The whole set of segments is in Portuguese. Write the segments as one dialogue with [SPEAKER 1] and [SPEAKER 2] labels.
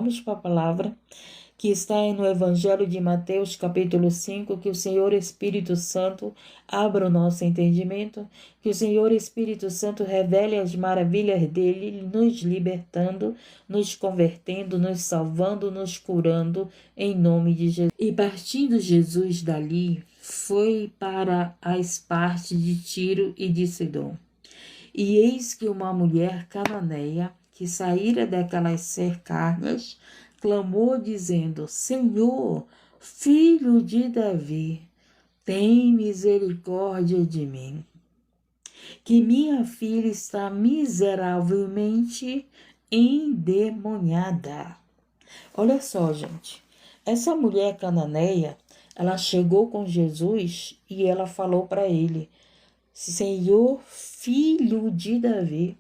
[SPEAKER 1] Vamos para a palavra que está no Evangelho de Mateus, capítulo 5, que o Senhor Espírito Santo abra o nosso entendimento, que o Senhor Espírito Santo revele as maravilhas dele, nos libertando, nos convertendo, nos salvando, nos curando, em nome de Jesus. E partindo Jesus dali, foi para as partes de Tiro e de Sidom. E eis que uma mulher cananeia, que saíra daquelas cercas, clamou dizendo: Senhor, filho de Davi, tem misericórdia de mim, que minha filha está miseravelmente endemoniada. Olha só, gente, essa mulher cananeia, ela chegou com Jesus e ela falou para ele: Senhor, filho de Davi.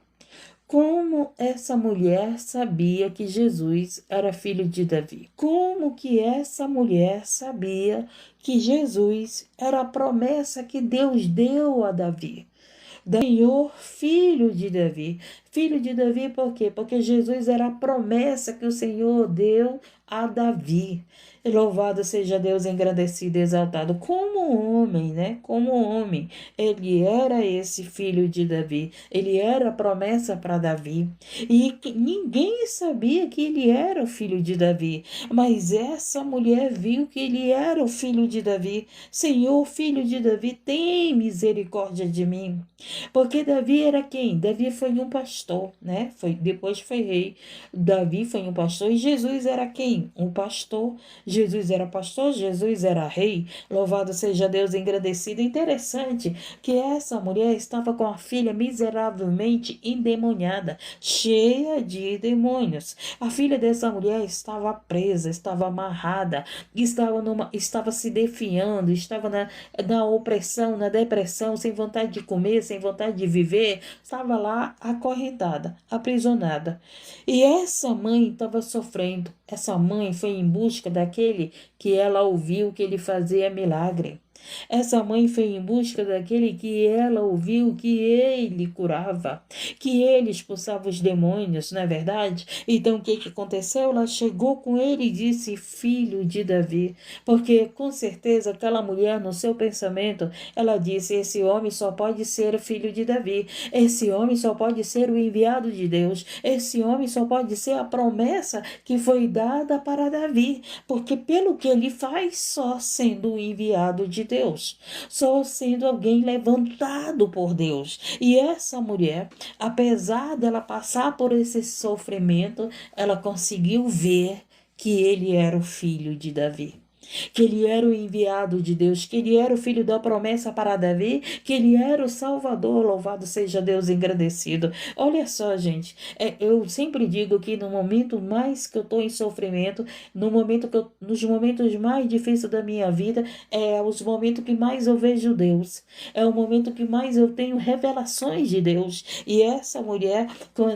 [SPEAKER 1] Como essa mulher sabia que Jesus era filho de Davi? Como que essa mulher sabia que Jesus era a promessa que Deus deu a Davi? Senhor, filho de Davi. Filho de Davi por quê? Porque Jesus era a promessa que o Senhor deu a Davi. E louvado seja Deus, engrandecido e exaltado. Como homem, né? Como homem, ele era esse filho de Davi. Ele era a promessa para Davi. E ninguém sabia que ele era o filho de Davi. Mas essa mulher viu que ele era o filho de Davi. Senhor, filho de Davi, tem misericórdia de mim. Porque Davi era quem? Davi foi um pastor, né? Depois foi rei. Davi foi um pastor e Jesus era quem? Um pastor. Jesus era pastor, Jesus era rei. Louvado seja Deus, engrandecido. Interessante que essa mulher estava com a filha miseravelmente endemoniada, cheia de demônios. A filha dessa mulher estava presa, estava amarrada, estava se defiando, estava na opressão, na depressão, sem vontade de comer, sem vontade de viver, estava lá acorrentada, aprisionada. E essa mãe estava sofrendo. Essa mãe foi em busca daquele que ela ouviu que ele fazia milagre. Essa mãe foi em busca daquele que ela ouviu que ele curava, que ele expulsava os demônios, não é verdade? Então o que aconteceu? Ela chegou com ele e disse: filho de Davi, porque com certeza aquela mulher no seu pensamento, ela disse: esse homem só pode ser o filho de Davi, esse homem só pode ser o enviado de Deus, esse homem só pode ser a promessa que foi dada para Davi, porque pelo que ele faz, só sendo o enviado de Deus, só sendo alguém levantado por Deus. E essa mulher, apesar dela passar por esse sofrimento, ela conseguiu ver que ele era o filho de Davi, que ele era o enviado de Deus, que ele era o filho da promessa para Davi, que ele era o Salvador. Louvado seja Deus, engrandecido. Olha só, gente, eu sempre digo que no momento mais que eu estou em sofrimento, nos momentos mais difíceis da minha vida, é os momentos que mais eu vejo Deus, é o momento que mais eu tenho revelações de Deus. E essa mulher,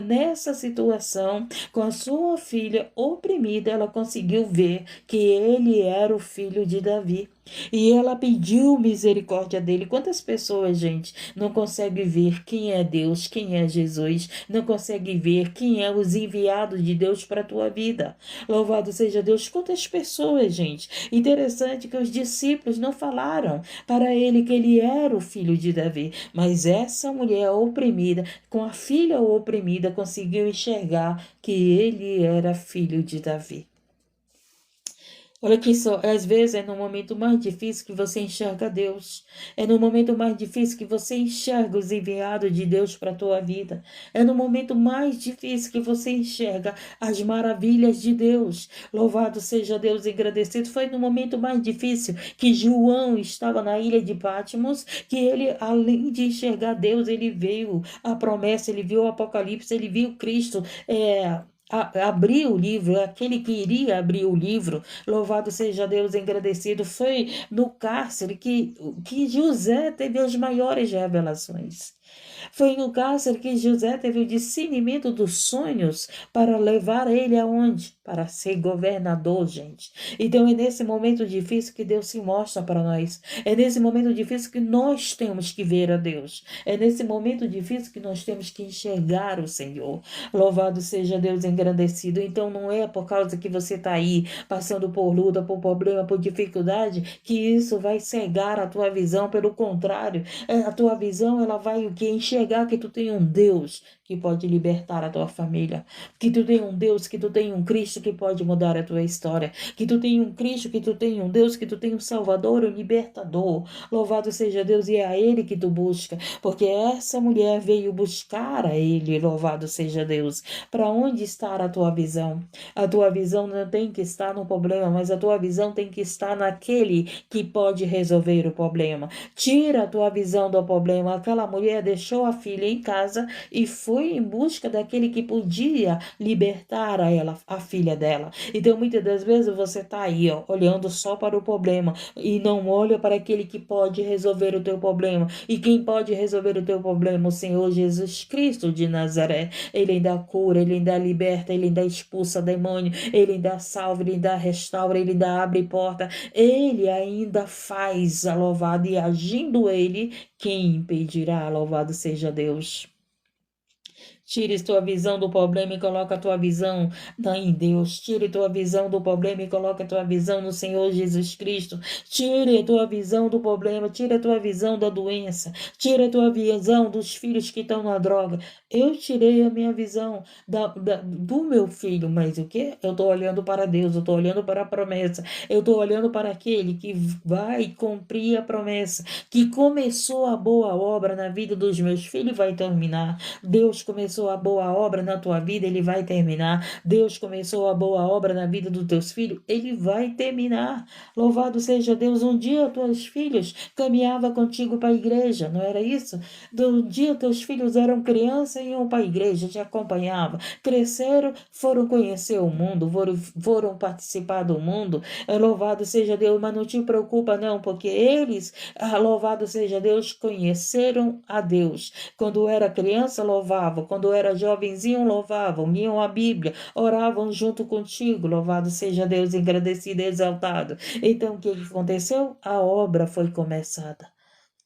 [SPEAKER 1] nessa situação, com a sua filha oprimida, ela conseguiu ver que ele era o filho de Davi. E ela pediu misericórdia dele. Quantas pessoas, gente, não conseguem ver quem é Deus, quem é Jesus, não conseguem ver quem é os enviados de Deus para a tua vida? Louvado seja Deus. Quantas pessoas, gente. Interessante que os discípulos não falaram para ele que ele era o filho de Davi, mas essa mulher oprimida, com a filha oprimida, conseguiu enxergar que ele era filho de Davi. Olha que só, às vezes é no momento mais difícil que você enxerga Deus. É no momento mais difícil que você enxerga os enviados de Deus para a tua vida. É no momento mais difícil que você enxerga as maravilhas de Deus. Louvado seja Deus, engrandecido. Foi no momento mais difícil que João estava na ilha de Patmos, que ele, além de enxergar Deus, ele viu a promessa, ele viu o Apocalipse, ele viu Cristo, abrir o livro, aquele que iria abrir o livro. Louvado seja Deus, engrandecido. Foi no cárcere que José teve as maiores revelações. Foi no cárcere que José teve o discernimento dos sonhos para levar ele aonde? Para ser governador, gente. Então é nesse momento difícil que Deus se mostra para nós. É nesse momento difícil que nós temos que ver a Deus. É nesse momento difícil que nós temos que enxergar o Senhor. Louvado seja Deus engrandecido. Então não é por causa que você está aí passando por luta, por problema, por dificuldade, que isso vai cegar a tua visão. Pelo contrário, a tua visão ela vai o que? Enxergar que tu tem um Deus que pode libertar a tua família, que tu tem um Deus, que tu tem um Cristo que pode mudar a tua história, que tu tem um Cristo, que tu tem um Deus, que tu tem um Salvador, um libertador. Louvado seja Deus, e é a Ele que tu busca, porque essa mulher veio buscar a Ele. Louvado seja Deus. Para onde está a tua visão? A tua visão não tem que estar no problema, mas a tua visão tem que estar naquele que pode resolver o problema. Tira a tua visão do problema. Aquela mulher deixou a filha em casa e foi em busca daquele que podia libertar a ela, a filha dela. Então, muitas das vezes você está aí, ó, olhando só para o problema e não olha para aquele que pode resolver o teu problema. E quem pode resolver o teu problema? O Senhor Jesus Cristo de Nazaré. Ele ainda cura, ele ainda liberta, ele ainda expulsa demônio, ele ainda salva, ele ainda restaura, ele ainda abre porta. Ele ainda faz a louvado, e agindo ele, quem impedirá? Louvado seja Deus. Tire tua visão do problema e coloca a tua visão em Deus. Tire tua visão do problema e coloca a tua visão no Senhor Jesus Cristo. Tire a tua visão do problema, tire a tua visão da doença, tire a tua visão dos filhos que estão na droga. Eu tirei a minha visão do meu filho, mas o quê? Eu estou olhando para Deus, eu estou olhando para a promessa, eu estou olhando para aquele que vai cumprir a promessa, que começou a boa obra na vida dos meus filhos e vai terminar. Deus começou a boa obra na tua vida, ele vai terminar. Deus começou a boa obra na vida dos teus filhos, ele vai terminar. Louvado seja Deus. Um dia teus filhos caminhavam contigo para a igreja, não era isso? Um dia teus filhos eram crianças e iam para a igreja, te acompanhavam. Cresceram, foram conhecer o mundo, foram participar do mundo. Louvado seja Deus, mas não te preocupa não, porque eles, louvado seja Deus, conheceram a Deus. Quando era criança, louvavam. Quando era jovenzinho, louvavam. Liam a Bíblia, oravam junto contigo. Louvado seja Deus, engrandecido e exaltado. Então, o que aconteceu? A obra foi começada.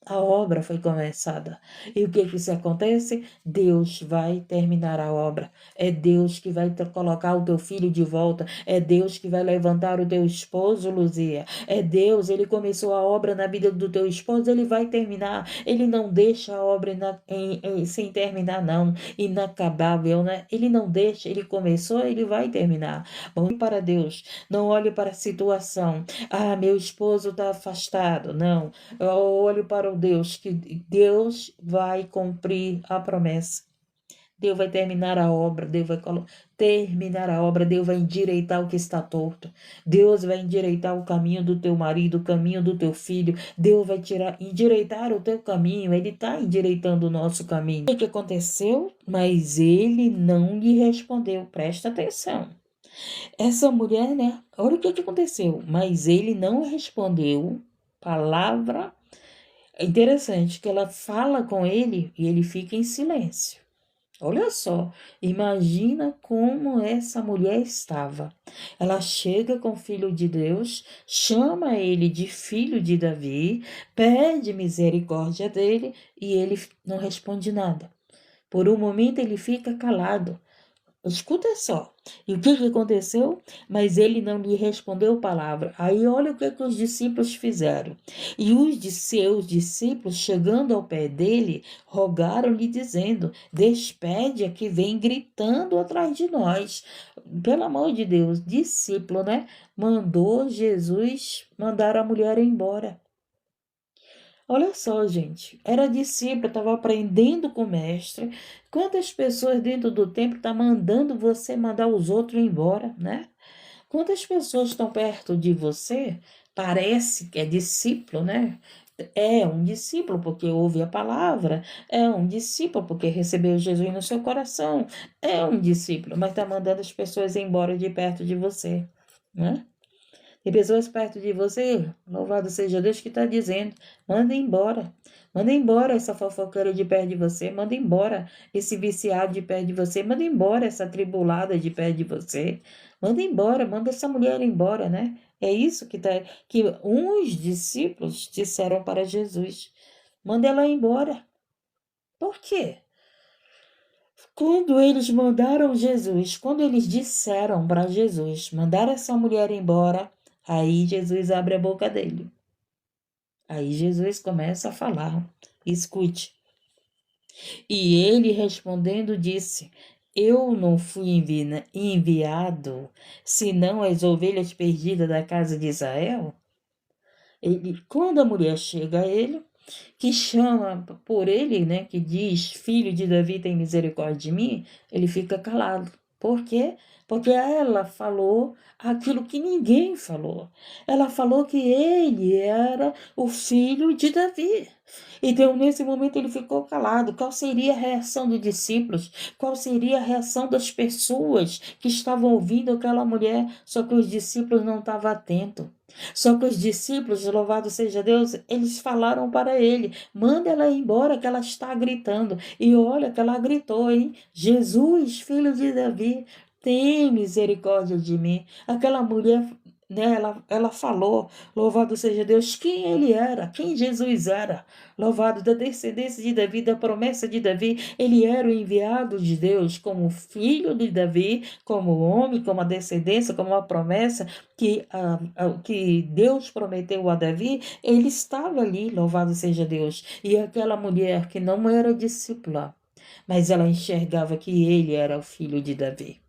[SPEAKER 1] A obra foi começada. E o que isso acontece? Deus vai terminar a obra. É Deus que vai colocar o teu filho de volta. É Deus que vai levantar o teu esposo, Luzia. É Deus, ele começou a obra na vida do teu esposo, ele vai terminar. Ele não deixa a obra sem terminar, não. Inacabável, né? Ele não deixa, ele começou, ele vai terminar. Olhe para Deus, não olhe para a situação. Ah, meu esposo está afastado. Não. Eu olho para o Deus, que Deus vai cumprir a promessa. Deus vai terminar a obra, Deus vai terminar a obra, Deus vai endireitar o que está torto. Deus vai endireitar o caminho do teu marido, o caminho do teu filho. Deus vai endireitar o teu caminho, ele está endireitando o nosso caminho. O que aconteceu? Mas ele não lhe respondeu, presta atenção. Essa mulher, né? Olha o que aconteceu. Mas ele não respondeu palavra. É interessante que ela fala com ele e ele fica em silêncio. Olha só, imagina como essa mulher estava. Ela chega com o filho de Deus, chama ele de filho de Davi, pede misericórdia dele e ele não responde nada. Por um momento ele fica calado. Escuta só. E o que aconteceu? Mas ele não lhe respondeu palavra. Aí olha o que os discípulos fizeram. E os de seus discípulos, chegando ao pé dele, rogaram-lhe, dizendo: despede a que vem gritando atrás de nós. Pelo amor de Deus, discípulo, né? Mandou Jesus mandar a mulher embora. Olha só, gente, era discípulo, estava aprendendo com o mestre. Quantas pessoas dentro do templo estão mandando você mandar os outros embora, né? Quantas pessoas estão perto de você? Parece que é discípulo, né? É um discípulo porque ouve a palavra, é um discípulo porque recebeu Jesus no seu coração, é um discípulo, mas está mandando as pessoas embora de perto de você, né? Tem pessoas perto de você, louvado seja Deus, que está dizendo, manda embora. Manda embora essa fofoqueira de perto de você, manda embora esse viciado de perto de você, manda embora essa tribulada de perto de você, manda embora, manda essa mulher embora, né? É isso que uns discípulos disseram para Jesus. Manda ela embora. Por quê? Quando eles mandaram Jesus, quando eles disseram para Jesus mandar essa mulher embora, aí Jesus abre a boca dele. Aí Jesus começa a falar. Escute. E ele respondendo disse: Eu não fui enviado senão as ovelhas perdidas da casa de Israel? Quando a mulher chega a ele, que chama por ele, né, que diz, filho de Davi, tem misericórdia de mim, ele fica calado. Por quê? Porque ela falou aquilo que ninguém falou. Ela falou que ele era o filho de Davi. Então, nesse momento, ele ficou calado. Qual seria a reação dos discípulos? Qual seria a reação das pessoas que estavam ouvindo aquela mulher? Só que os discípulos não estavam atentos. Só que os discípulos, louvado seja Deus, eles falaram para ele: manda ela embora, que ela está gritando. E olha que ela gritou, hein? Jesus, filho de Davi, tem misericórdia de mim. Aquela mulher, né, ela falou, louvado seja Deus, quem ele era, quem Jesus era. Louvado da descendência de Davi, da promessa de Davi, ele era o enviado de Deus como filho de Davi, como homem, como a descendência, como a promessa que Deus prometeu a Davi, ele estava ali, louvado seja Deus. E aquela mulher que não era discípula, mas ela enxergava que ele era o filho de Davi.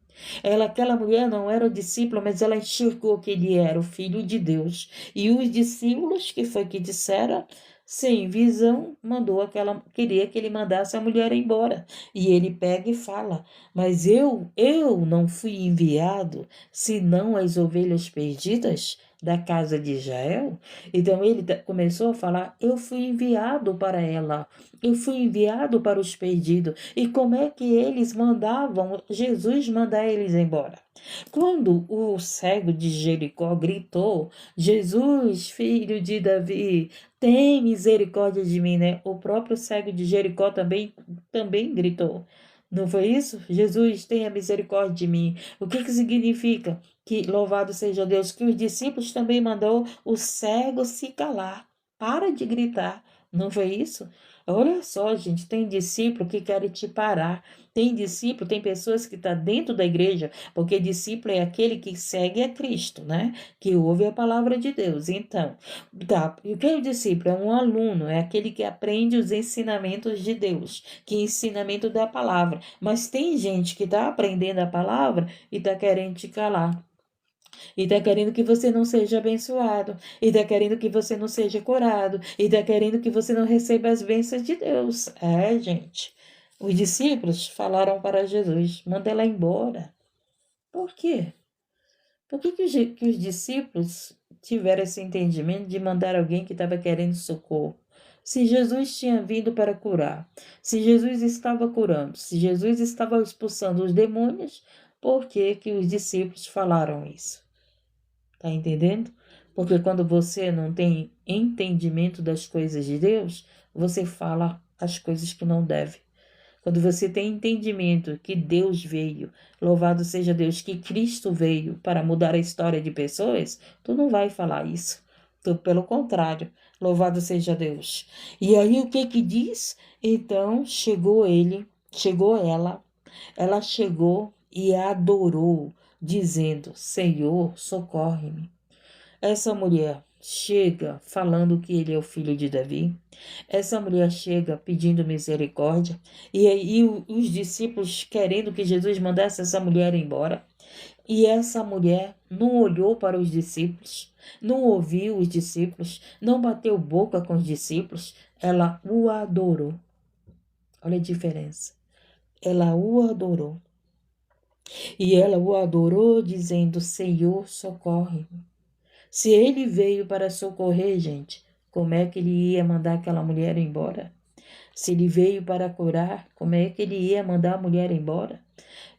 [SPEAKER 1] Aquela mulher não era o discípulo, mas ela enxergou que ele era o filho de Deus. E os discípulos, que foi que disseram, sem visão, queria que ele mandasse a mulher embora. E ele pega e fala: Mas eu não fui enviado, senão as ovelhas perdidas da casa de Israel. Então ele começou a falar: Eu fui enviado para ela. Eu fui enviado para os perdidos. E como é que eles mandavam Jesus mandar eles embora? Quando o cego de Jericó gritou: Jesus, filho de Davi, tem misericórdia de mim, né? O próprio cego de Jericó também gritou. Não foi isso? Jesus, tenha misericórdia de mim. O que significa? Que louvado seja Deus, que os discípulos também mandou o cego se calar. Para de gritar. Não foi isso? Olha só, gente, tem discípulo que querem te parar. Tem discípulo, tem pessoas que estão dentro da igreja, porque discípulo é aquele que segue a Cristo, né? Que ouve a palavra de Deus. Então, tá. E o que é o discípulo? É um aluno, é aquele que aprende os ensinamentos de Deus, que é ensinamento da palavra. Mas tem gente que está aprendendo a palavra e está querendo te calar. E está querendo que você não seja abençoado. E está querendo que você não seja curado. E está querendo que você não receba as bênçãos de Deus. É, gente. Os discípulos falaram para Jesus: manda ela embora. Por quê? Por que os discípulos tiveram esse entendimento de mandar alguém que estava querendo socorro? Se Jesus tinha vindo para curar, se Jesus estava curando, se Jesus estava expulsando os demônios, por que os discípulos falaram isso? Tá entendendo? Porque quando você não tem entendimento das coisas de Deus, você fala as coisas que não deve. Quando você tem entendimento que Deus veio, louvado seja Deus, que Cristo veio para mudar a história de pessoas, tu não vai falar isso. Tu, pelo contrário, louvado seja Deus. E aí o que diz? Então chegou ela chegou e adorou, dizendo: Senhor, socorre-me. Essa mulher chega falando que ele é o filho de Davi. Essa mulher chega pedindo misericórdia. E aí os discípulos querendo que Jesus mandasse essa mulher embora. E essa mulher não olhou para os discípulos, não ouviu os discípulos, não bateu boca com os discípulos. Ela o adorou. Olha a diferença. Ela o adorou. E ela o adorou dizendo: Senhor, socorre-me. Se ele veio para socorrer, gente, como é que ele ia mandar aquela mulher embora? Se ele veio para curar, como é que ele ia mandar a mulher embora?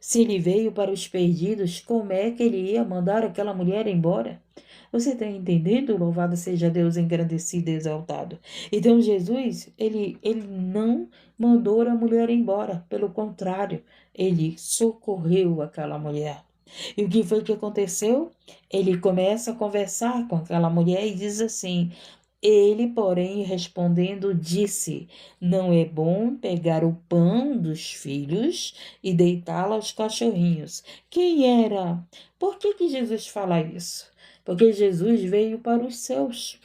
[SPEAKER 1] Se ele veio para os perdidos, como é que ele ia mandar aquela mulher embora? Você está entendendo? Louvado seja Deus, engrandecido e exaltado. Então, Jesus, ele não mandou a mulher embora. Pelo contrário, ele socorreu aquela mulher. E o que foi que aconteceu? Ele começa a conversar com aquela mulher e diz assim: ele, porém, respondendo, disse: não é bom pegar o pão dos filhos e deitá-lo aos cachorrinhos. Quem era? Por que Jesus fala isso? Porque Jesus veio para os seus.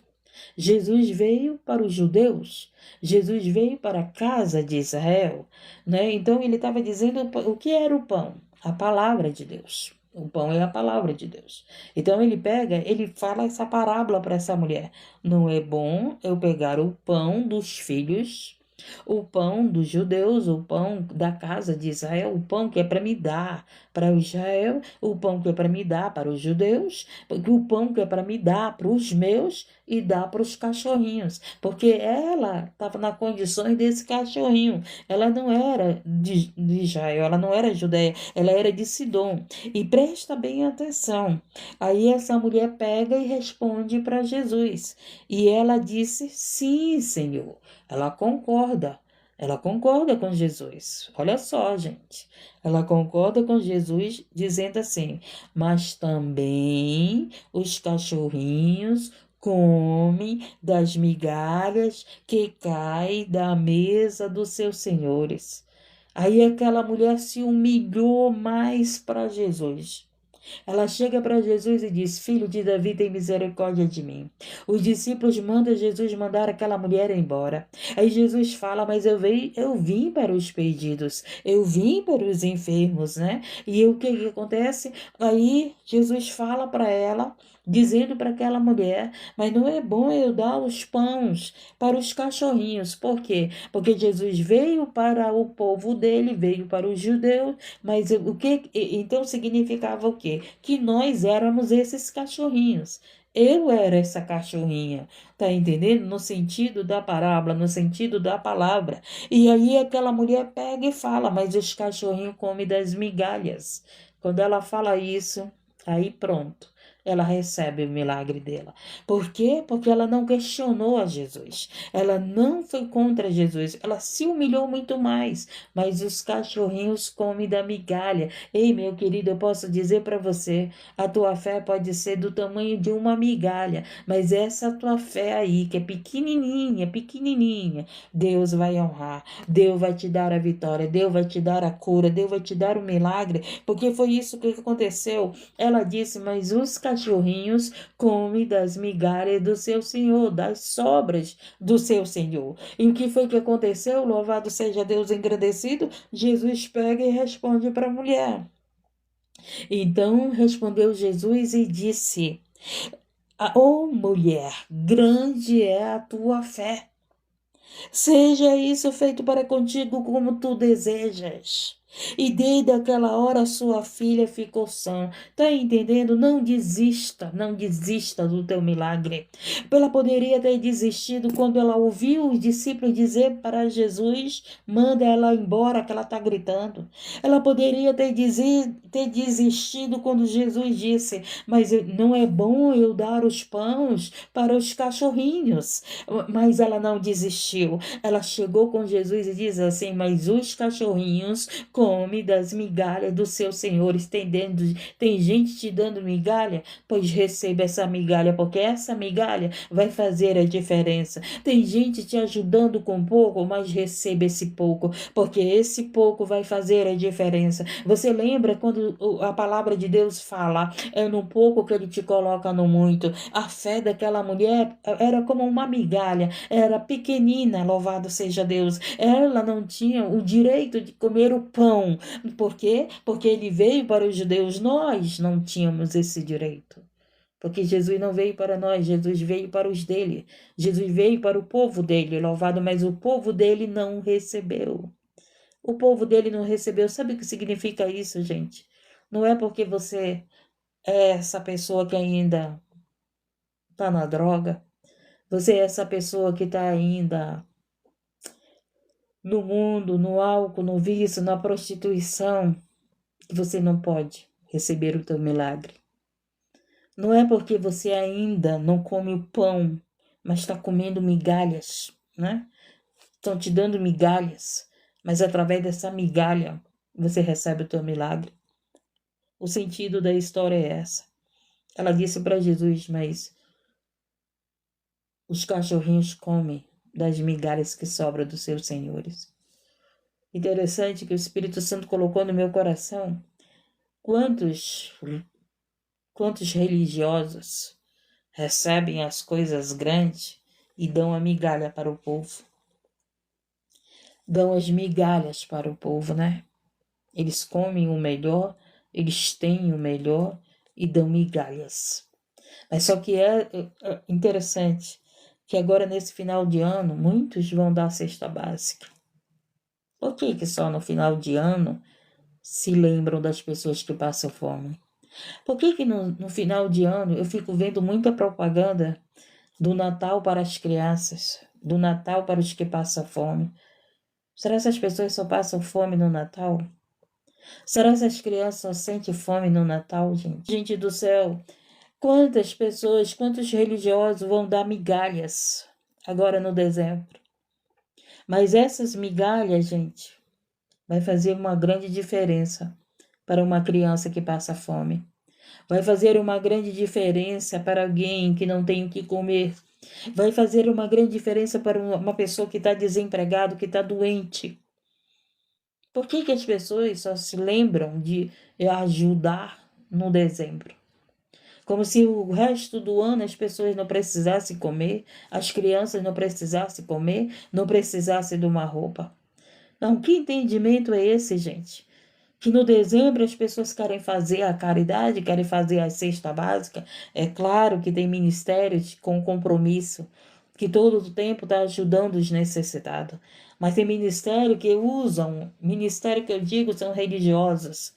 [SPEAKER 1] Jesus veio para os judeus. Jesus veio para a casa de Israel, né? Então ele estava dizendo o que era o pão? A palavra de Deus. O pão é a palavra de Deus. Então ele pega, ele fala essa parábola para essa mulher. Não é bom eu pegar o pão dos filhos, o pão dos judeus, o pão da casa de Israel, o pão que é para me dar para o Israel, o pão que é para me dar para os judeus, porque o pão que é para me dar para os meus e dar para os cachorrinhos, porque ela estava na condições desse cachorrinho. Ela não era de Israel, ela não era judeia, ela era de Sidom. E presta bem atenção. Aí essa mulher pega e responde para Jesus. E ela disse: sim, Senhor. Ela concorda. Ela concorda com Jesus. Olha só, gente. Ela concorda com Jesus, dizendo assim: mas também os cachorrinhos comem das migalhas que caem da mesa dos seus senhores. Aí aquela mulher se humilhou mais para Jesus. Ela chega para Jesus e diz: filho de Davi, tem misericórdia de mim. Os discípulos mandam Jesus mandar aquela mulher embora. Aí Jesus fala: mas eu vim para os perdidos, eu vim para os enfermos, né? E o que acontece? Aí Jesus fala para ela, dizendo para aquela mulher: mas não é bom eu dar os pães para os cachorrinhos. Por quê? Porque Jesus veio para o povo dele, veio para os judeus, mas o que então significava o quê? Que nós éramos esses cachorrinhos. Eu era essa cachorrinha, tá entendendo? No sentido da parábola, no sentido da palavra. E aí aquela mulher pega e fala: mas os cachorrinhos comem das migalhas. Quando ela fala isso, aí pronto. Ela recebe o milagre dela. Por quê? Porque ela não questionou a Jesus. Ela não foi contra Jesus. Ela se humilhou muito mais. Mas os cachorrinhos comem da migalha. Ei, meu querido, eu posso dizer para você, a tua fé pode ser do tamanho de uma migalha, mas essa tua fé aí, que é pequenininha, pequenininha, Deus vai honrar, Deus vai te dar a vitória, Deus vai te dar a cura, Deus vai te dar o milagre, porque foi isso que aconteceu. Ela disse: mas os cachorrinhos comem das migalhas do seu Senhor, das sobras do seu Senhor. E o que foi que aconteceu? Louvado seja Deus engrandecido. Jesus pega e responde para a mulher. Então respondeu Jesus e disse: ó mulher, grande é a tua fé. Seja isso feito para contigo como tu desejas. E desde aquela hora sua filha ficou sã. Tá entendendo? Não desista, não desista do teu milagre. Ela poderia ter desistido quando ela ouviu os discípulos dizer para Jesus: manda ela embora, que ela está gritando. Ela poderia ter desistido quando Jesus disse: mas não é bom eu dar os pães para os cachorrinhos. Mas ela não desistiu. Ela chegou com Jesus e diz assim: mas os cachorrinhos comem das migalhas dos seus senhores. Tem gente te dando migalha? Pois receba essa migalha, porque essa migalha vai fazer a diferença. Tem gente te ajudando com pouco, mas receba esse pouco, porque esse pouco vai fazer a diferença. Você lembra quando a palavra de Deus fala: é no pouco que ele te coloca no muito. A fé daquela mulher era como uma migalha, era pequenina, louvado seja Deus. Ela não tinha o direito de comer o pão. Por quê? Porque ele veio para os judeus, nós não tínhamos esse direito. Porque Jesus não veio para nós, Jesus veio para os dele. Jesus veio para o povo dele, louvado, mas o povo dele não recebeu. O povo dele não recebeu. Sabe o que significa isso, gente? Não é porque você é essa pessoa que ainda está na droga, você é essa pessoa que está ainda no mundo, no álcool, no vício, na prostituição, que você não pode receber o teu milagre. Não é porque você ainda não come o pão, mas está comendo migalhas, né? Estão te dando migalhas, mas através dessa migalha você recebe o teu milagre. O sentido da história é essa. Ela disse para Jesus, mas os cachorrinhos comem das migalhas que sobram dos seus senhores. Interessante que o Espírito Santo colocou no meu coração quantos religiosos recebem as coisas grandes e dão a migalha para o povo. Dão as migalhas para o povo, né? Eles comem o melhor, eles têm o melhor e dão migalhas. Mas só que é interessante que agora nesse final de ano muitos vão dar a cesta básica. Por que só no final de ano se lembram das pessoas que passam fome? Por que no final de ano eu fico vendo muita propaganda do Natal para as crianças, do Natal para os que passam fome? Será que essas pessoas só passam fome no Natal? Será que essas crianças só sentem fome no Natal, gente? Gente do céu, quantas pessoas, quantos religiosos vão dar migalhas agora no dezembro? Mas essas migalhas, gente, vai fazer uma grande diferença para uma criança que passa fome. Vai fazer uma grande diferença para alguém que não tem o que comer. Vai fazer uma grande diferença para uma pessoa que está desempregado, que está doente. Por que as pessoas só se lembram de ajudar no dezembro? Como se o resto do ano as pessoas não precisassem comer, as crianças não precisassem comer, não precisassem de uma roupa. Então, que entendimento é esse, gente? Que no dezembro as pessoas querem fazer a caridade, querem fazer a cesta básica. É claro que tem ministérios com compromisso, que todo o tempo está ajudando os necessitados. Mas tem ministério que ministério que eu digo são religiosos,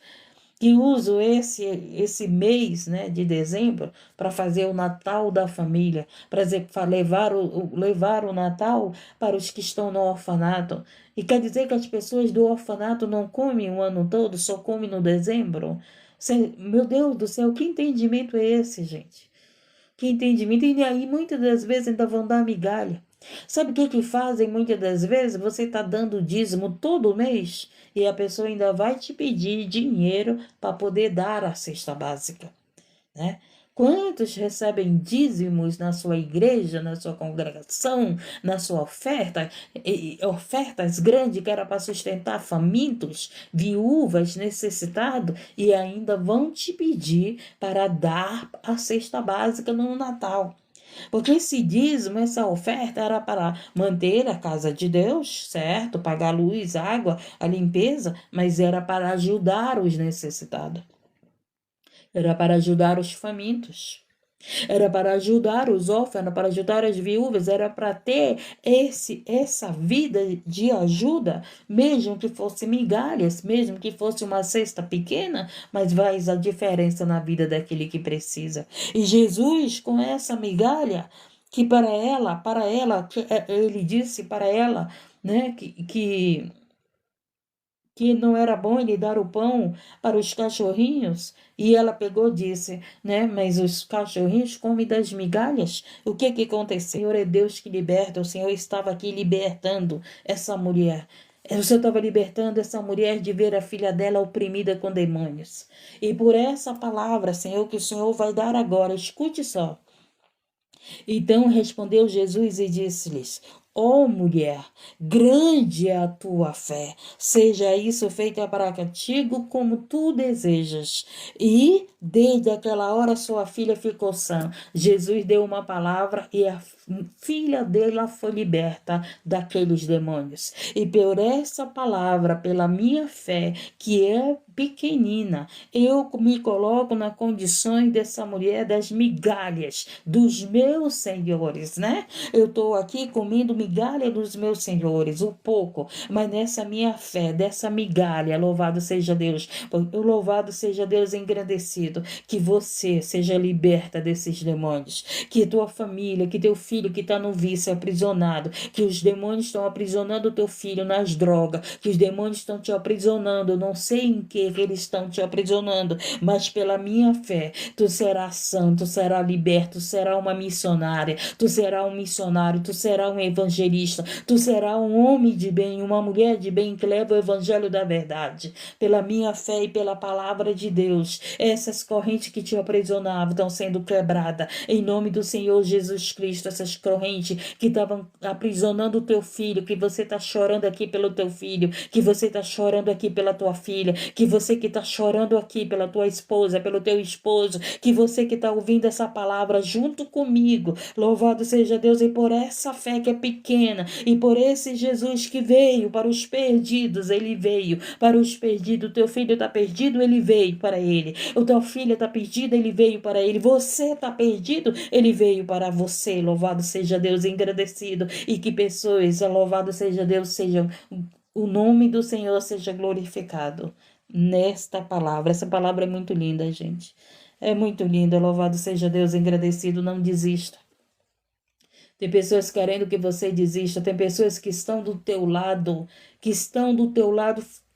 [SPEAKER 1] que usam esse mês, né, de dezembro para fazer o Natal da família, para levar o Natal para os que estão no orfanato. E quer dizer que as pessoas do orfanato não comem o ano todo, só comem no dezembro? Meu Deus do céu, que entendimento é esse, gente? Que entendimento? E aí muitas das vezes ainda vão dar migalha. Sabe o que fazem muitas das vezes? Você está dando dízimo todo mês e a pessoa ainda vai te pedir dinheiro para poder dar a cesta básica, né? Quantos recebem dízimos na sua igreja, na sua congregação, na sua oferta, ofertas grandes que era para sustentar famintos, viúvas, necessitados, e ainda vão te pedir para dar a cesta básica no Natal? Porque esse dízimo, essa oferta era para manter a casa de Deus, certo? Pagar a luz, água, a limpeza, mas era para ajudar os necessitados. Era para ajudar os famintos. Era para ajudar os órfãos, para ajudar as viúvas, era para ter essa vida de ajuda, mesmo que fosse migalhas, mesmo que fosse uma cesta pequena, mas faz a diferença na vida daquele que precisa. E Jesus, com essa migalha, que ele disse para ela, né, que não era bom ele dar o pão para os cachorrinhos, e ela pegou e disse, né, mas os cachorrinhos comem das migalhas. O que aconteceu? O Senhor é Deus que liberta, o Senhor estava aqui libertando essa mulher. O Senhor estava libertando essa mulher de ver a filha dela oprimida com demônios. E por essa palavra, Senhor, que o Senhor vai dar agora, escute só. Então respondeu Jesus e disse-lhes: Ó mulher, grande é a tua fé, seja isso feito para contigo como tu desejas. E desde aquela hora sua filha ficou sã. Jesus deu uma palavra e a filha dela foi liberta daqueles demônios. E por essa palavra, pela minha fé, que é pequenina. Eu me coloco na condições dessa mulher das migalhas dos meus senhores, né? Eu estou aqui comendo migalha dos meus senhores, o pouco, mas nessa minha fé, dessa migalha, louvado seja Deus, louvado seja Deus engrandecido, que você seja liberta desses demônios, que tua família, que teu filho que está no vício aprisionado, que os demônios estão aprisionando o teu filho nas drogas, que os demônios estão te aprisionando, eu não sei em que eles estão te aprisionando, mas pela minha fé, tu serás santo, tu serás liberto, tu serás uma missionária, tu serás um missionário, tu serás um evangelista, tu serás um homem de bem, uma mulher de bem que leva o evangelho da verdade, pela minha fé e pela palavra de Deus. Essas correntes que te aprisionavam estão sendo quebradas, em nome do Senhor Jesus Cristo. Essas correntes que estavam aprisionando o teu filho, que você está chorando aqui pelo teu filho, que você está chorando aqui pela tua filha, que você que está chorando aqui pela tua esposa, pelo teu esposo, que você que está ouvindo essa palavra junto comigo, louvado seja Deus, e por essa fé que é pequena, e por esse Jesus que veio para os perdidos, ele veio para os perdidos. O teu filho está perdido, ele veio para ele. O teu filho está perdido, ele veio para ele. Você está perdido, ele veio para você. Louvado seja Deus, engrandecido, e que pessoas, louvado seja Deus, sejam, o nome do Senhor seja glorificado nesta palavra. Essa palavra é muito linda, gente. É muito linda. Louvado seja Deus, engrandecido. Não desista. Tem pessoas querendo que você desista. Tem pessoas que estão do teu lado,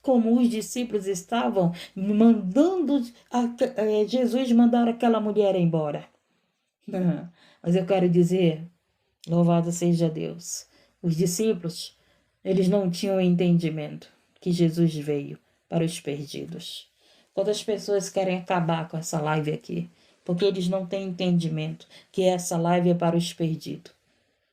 [SPEAKER 1] como os discípulos estavam, mandando Jesus mandar aquela mulher embora. Mas eu quero dizer, louvado seja Deus, os discípulos, eles não tinham entendimento que Jesus veio para os perdidos. Quantas pessoas querem acabar com essa live aqui, porque eles não têm entendimento que essa live é para os perdidos.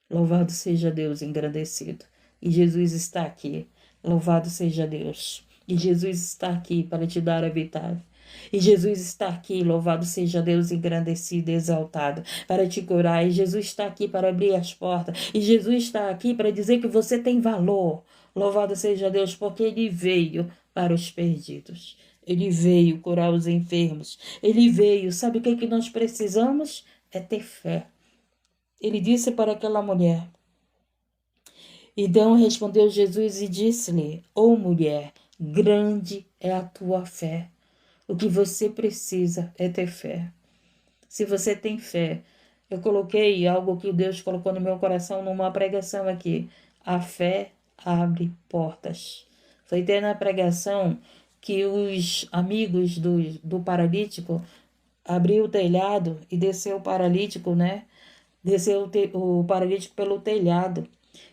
[SPEAKER 1] Louvado seja Deus, engrandecido. E Jesus está aqui. Louvado seja Deus. E Jesus está aqui para te dar a vitória. E Jesus está aqui, louvado seja Deus, engrandecido, exaltado, para te curar. E Jesus está aqui para abrir as portas. E Jesus está aqui para dizer que você tem valor. Louvado seja Deus, porque Ele veio para os perdidos. Ele veio curar os enfermos. Ele veio. Sabe o que nós precisamos? É ter fé. Ele disse para aquela mulher. Então respondeu Jesus e disse-lhe: Ó mulher, grande é a tua fé. O que você precisa é ter fé. Se você tem fé, eu coloquei algo que Deus colocou no meu coração numa pregação aqui. A fé abre portas. Foi ter na pregação que os amigos do paralítico abriu o telhado e desceu o paralítico, né? Desceu o paralítico pelo telhado.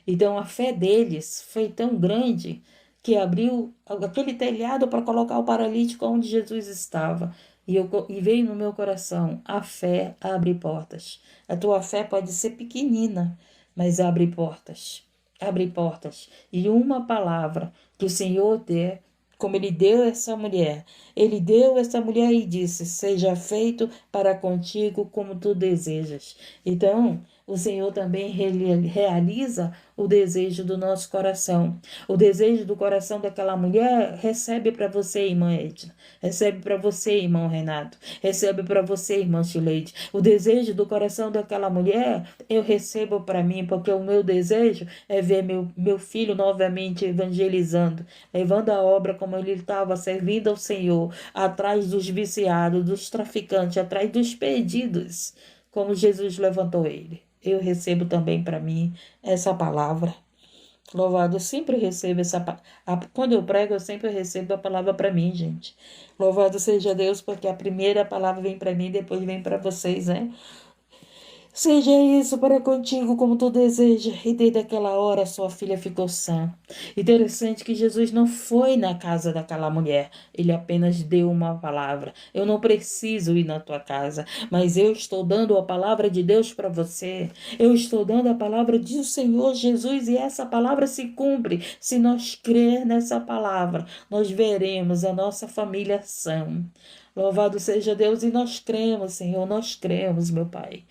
[SPEAKER 1] Então a fé deles foi tão grande que abriu aquele telhado para colocar o paralítico onde Jesus estava. E veio no meu coração, a fé abre portas. A tua fé pode ser pequenina, mas abre portas. Abre portas. E uma palavra que o Senhor der, como Ele deu essa mulher, Ele deu essa mulher e disse: seja feito para contigo como tu desejas. Então, o Senhor também realiza o desejo do nosso coração. O desejo do coração daquela mulher recebe para você, irmã Edna. Recebe para você, irmão Renato. Recebe para você, irmã Chileide. O desejo do coração daquela mulher eu recebo para mim, porque o meu desejo é ver meu filho novamente evangelizando, levando a obra como ele estava servindo ao Senhor, atrás dos viciados, dos traficantes, atrás dos perdidos, como Jesus levantou ele. Eu recebo também para mim essa palavra. Louvado, eu sempre recebo essa palavra. Quando eu prego, eu sempre recebo a palavra para mim, gente. Louvado seja Deus, porque a primeira palavra vem para mim, depois vem para vocês, né? Seja isso para contigo como tu deseja. E desde aquela hora sua filha ficou sã. Interessante que Jesus não foi na casa daquela mulher. Ele apenas deu uma palavra. Eu não preciso ir na tua casa, mas eu estou dando a palavra de Deus para você. Eu estou dando a palavra do Senhor Jesus e essa palavra se cumpre. Se nós crer nessa palavra, nós veremos a nossa família sã. Louvado seja Deus, e nós cremos, Senhor, nós cremos, meu Pai.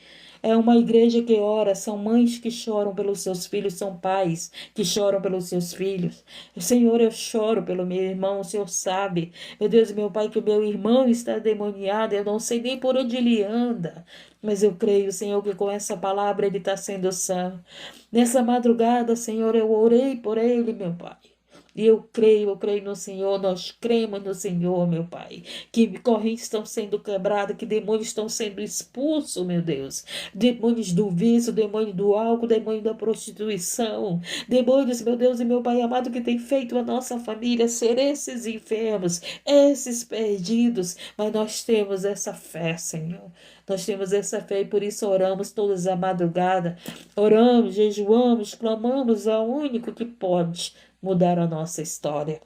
[SPEAKER 1] É uma igreja que ora, são mães que choram pelos seus filhos, são pais que choram pelos seus filhos. Senhor, eu choro pelo meu irmão, o Senhor sabe. Meu Deus, meu Pai, que o meu irmão está demoniado, eu não sei nem por onde ele anda. Mas eu creio, Senhor, que com essa palavra ele está sendo sã. Nessa madrugada, Senhor, eu orei por ele, meu Pai. E eu creio no Senhor, nós cremos no Senhor, meu Pai, que correntes estão sendo quebradas, que demônios estão sendo expulsos, meu Deus. Demônios do vício, demônio do álcool, demônio da prostituição, demônios, meu Deus e meu Pai amado, que tem feito a nossa família ser esses enfermos, esses perdidos. Mas nós temos essa fé, Senhor. Nós temos essa fé e por isso oramos todas a madrugada. Oramos, jejuamos, clamamos ao único que pode mudar a nossa história.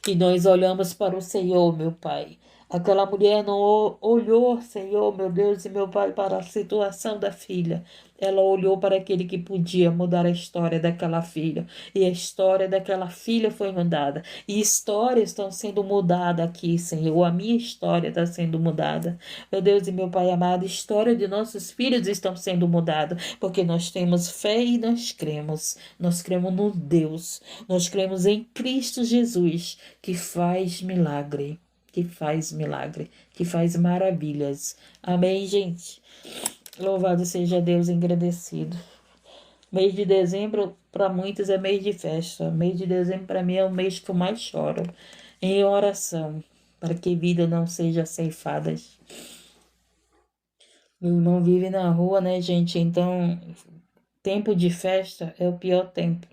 [SPEAKER 1] E nós olhamos para o Senhor, meu Pai. Aquela mulher não olhou, Senhor, meu Deus e meu Pai, para a situação da filha. Ela olhou para aquele que podia mudar a história daquela filha. E a história daquela filha foi mudada. E histórias estão sendo mudadas aqui, Senhor. A minha história está sendo mudada. Meu Deus e meu Pai amado, a história de nossos filhos estão sendo mudada. Porque nós temos fé e nós cremos. Nós cremos no Deus. Nós cremos em Cristo Jesus, que faz milagre. Que faz milagre, que faz maravilhas. Amém, gente? Louvado seja Deus, engrandecido. Mês de dezembro, para muitos, é mês de festa. Mês de dezembro, para mim, é o mês que eu mais choro. Em oração, para que vida não seja ceifada. Meu irmão vive na rua, né, gente? Então, tempo de festa é o pior tempo.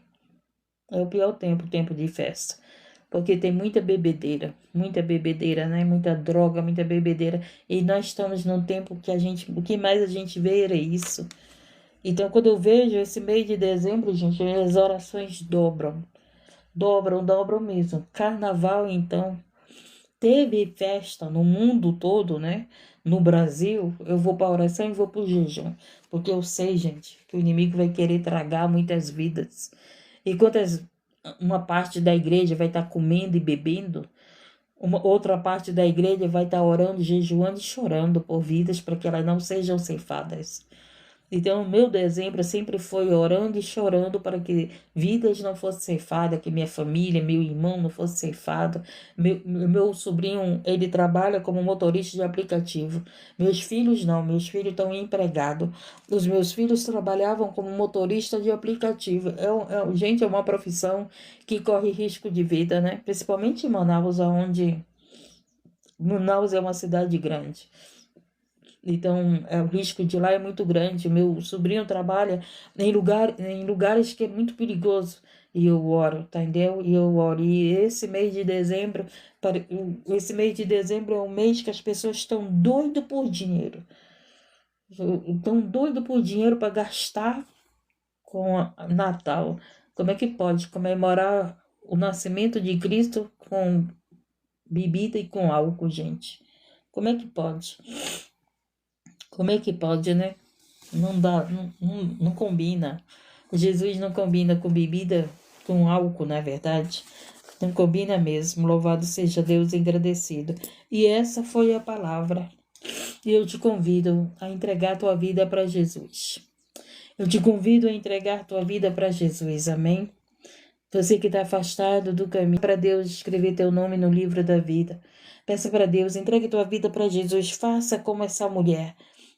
[SPEAKER 1] É o pior tempo, tempo de festa. Porque tem muita bebedeira, né? Muita droga, muita bebedeira. E nós estamos num tempo que o que mais a gente vê é isso. Então, quando eu vejo esse mês de dezembro, gente, as orações dobram. Dobram mesmo. Carnaval, então, teve festa no mundo todo, né? No Brasil, eu vou para a oração e vou para o jejum. Porque eu sei, gente, que o inimigo vai querer tragar muitas vidas. E uma parte da igreja vai estar comendo e bebendo, uma outra parte da igreja vai estar orando, jejuando e chorando por vidas para que elas não sejam ceifadas. Então, o meu dezembro sempre foi orando e chorando para que vidas não fossem ceifadas, que minha família, meu irmão não fosse ceifado. Meu sobrinho, ele trabalha como motorista de aplicativo. Meus filhos não, meus filhos estão empregados. Os meus filhos trabalhavam como motorista de aplicativo. Gente, é uma profissão que corre risco de vida, né? Principalmente em Manaus, onde Manaus é uma cidade grande. Então, o risco de lá é muito grande. Meu sobrinho trabalha em lugares que é muito perigoso. E eu oro, tá entendeu? E eu oro. E esse mês de dezembro é um mês que as pessoas estão doido por dinheiro. Estão doido por dinheiro para gastar com Natal. Como é que pode comemorar o nascimento de Cristo com bebida e com álcool, gente? Como é que pode? Como é que pode, né? Não dá, não combina. Jesus não combina com bebida, com álcool, na verdade. Não combina mesmo. Louvado seja Deus, agradecido. E essa foi a palavra. E eu te convido a entregar tua vida para Jesus. Eu te convido a entregar tua vida para Jesus. Amém? Você que está afastado do caminho, para Deus escrever teu nome no livro da vida. Peça para Deus, entregue tua vida para Jesus. Faça como essa mulher.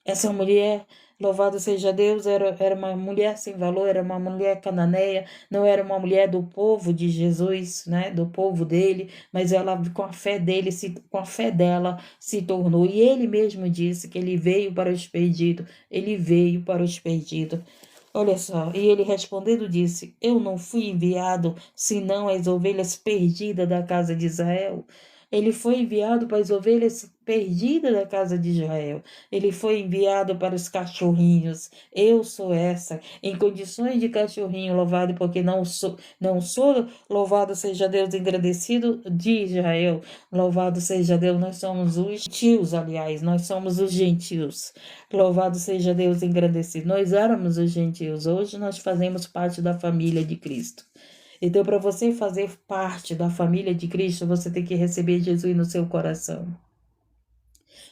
[SPEAKER 1] Essa mulher, louvado seja Deus, era uma mulher sem valor, era uma mulher cananeia, não era uma mulher do povo de Jesus, né, do povo dele, mas ela, com a fé dele, com a fé dela, se tornou. E ele mesmo disse que ele veio para os perdidos, ele veio para os perdidos. Olha só, e ele respondendo disse: Eu não fui enviado senão as ovelhas perdidas da casa de Israel. Ele foi enviado para as ovelhas perdidas da casa de Israel. Ele foi enviado para os cachorrinhos. Eu sou essa, em condições de cachorrinho, louvado porque não sou, louvado seja Deus, engrandecido de Israel. Louvado seja Deus, nós somos os gentios, aliás, nós somos os gentios. Louvado seja Deus, engrandecido. Nós éramos os gentios, hoje nós fazemos parte da família de Cristo. Então, para você fazer parte da família de Cristo, você tem que receber Jesus no seu coração.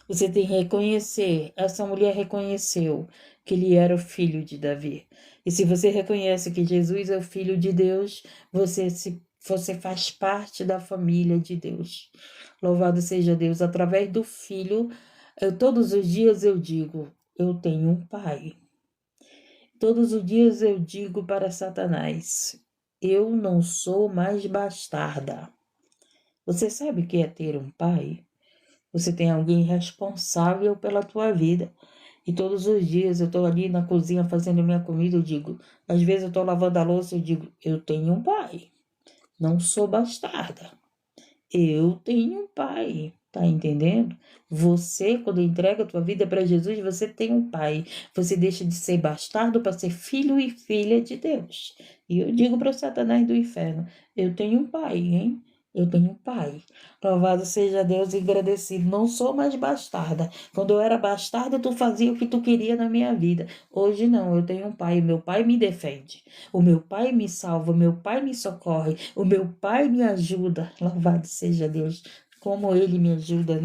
[SPEAKER 1] Você tem que reconhecer. Essa mulher reconheceu que ele era o filho de Davi. E se você reconhece que Jesus é o filho de Deus, você faz parte da família de Deus. Louvado seja Deus. Através do filho, todos os dias eu digo: eu tenho um pai. Todos os dias eu digo para Satanás: eu não sou mais bastarda. Você sabe o que é ter um pai? Você tem alguém responsável pela tua vida. E todos os dias eu estou ali na cozinha fazendo minha comida, eu digo, às vezes eu estou lavando a louça, eu digo, eu tenho um pai, não sou bastarda. Eu tenho um pai, tá entendendo? Você, quando entrega a tua vida para Jesus, você tem um pai. Você deixa de ser bastardo para ser filho e filha de Deus. E eu digo para Satanás do inferno, eu tenho um pai, hein? Eu tenho um pai. Louvado seja Deus e agradecido. Não sou mais bastarda. Quando eu era bastarda, tu fazia o que tu queria na minha vida. Hoje não, eu tenho um pai. Meu pai me defende. O meu pai me salva, o meu pai me socorre, o meu pai me ajuda. Louvado seja Deus, como ele me ajuda, né?